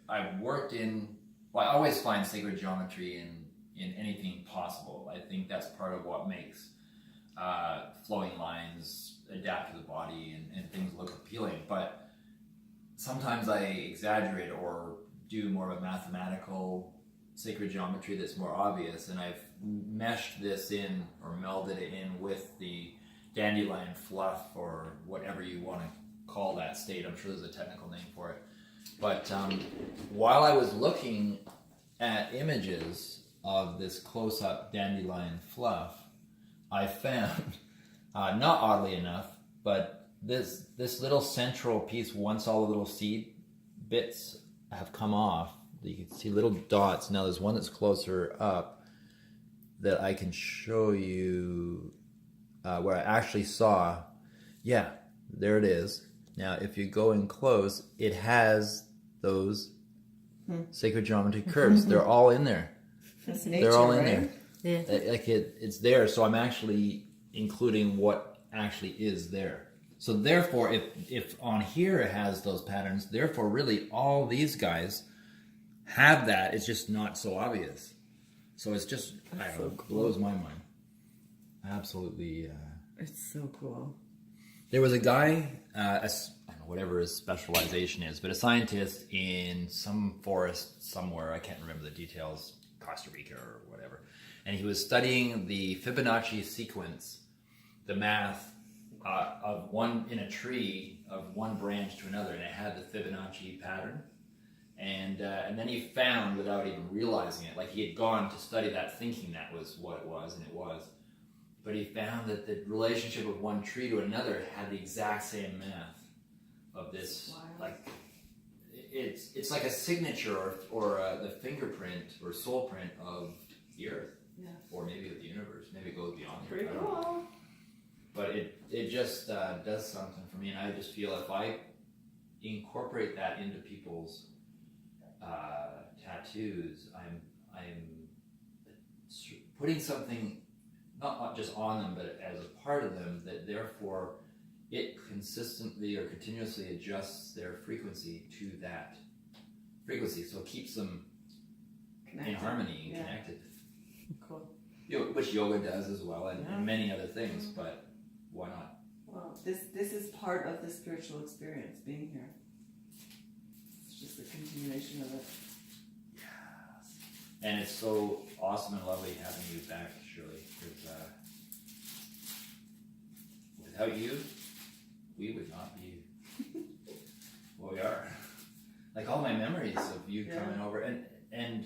I've worked in, well, I always find sacred geometry in anything possible. I think that's part of what makes flowing lines adapt to the body and things look appealing. But sometimes I exaggerate or do more of a mathematical sacred geometry that's more obvious, and I've meshed this in or melded it in with the dandelion fluff or whatever you want to call that state. I'm sure there's a technical name for it. But while I was looking at images of this close-up dandelion fluff, I found, not oddly enough, but this little central piece, once all the little seed bits have come off, you can see little dots. Now there's one that's closer up that I can show you where I actually saw, yeah, there it is. Now if you go in close, it has those sacred geometry curves. They're all in there. That's nature, they're all in right? there. Yeah. Like it's there, so I'm actually including what actually is there. So therefore, if on here it has those patterns, therefore really all these guys have that. It's just not so obvious. So it's just, I don't know, cool. Blows my mind. Absolutely. It's so cool. There was a guy, I don't know, whatever his specialization is, but a scientist in some forest somewhere, I can't remember the details, Costa Rica or whatever, and he was studying the Fibonacci sequence, the math of one in a tree of one branch to another, and it had the Fibonacci pattern. And then he found, without even realizing it, like he had gone to study that thinking that was what it was, and it was, but he found that the relationship of one tree to another had the exact same math of this. Wow. Like it's like a signature or the fingerprint or soul print of the earth, or maybe of the universe. Maybe it goes beyond the earth. I don't know. But it just does something for me, and I just feel if I incorporate that into people's tattoos, I'm putting something not just on them, but as a part of them, that therefore it consistently or continuously adjusts their frequency to that frequency, so it keeps them connected. In harmony and connected. Cool. Which yoga does as well, and many other things, but why not? Well, this is part of the spiritual experience, being here. It's just a continuation of it. Yes. And it's so awesome and lovely having you back, Shirley, because without you, we would not be what we are. Like all my memories of you coming over, and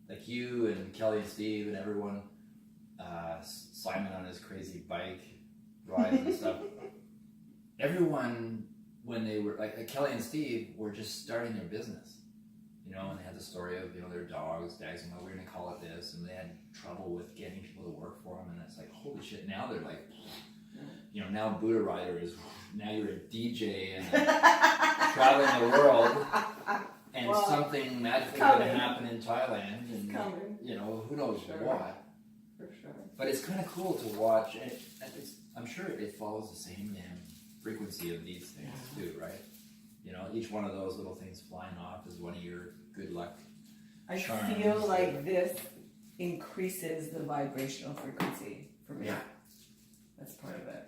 like you and Kelly and Steve and everyone, Simon on his crazy bike rides and stuff. Everyone, when they were like Kelly and Steve, were just starting their business, and they had the story of their dogs, and we're going to call it this, and they had trouble with getting people to work for them, and it's like, holy shit! Now they're like, now Buddha Rider is now you're a DJ and traveling the world, and something magical is going to happen in Thailand, and who knows what. For sure. But it's kind of cool to watch, and I'm sure it follows the same frequency of these things too, right? Each one of those little things flying off is one of your good luck charms. I feel like this increases the vibrational frequency for me. Yeah. That's part of it.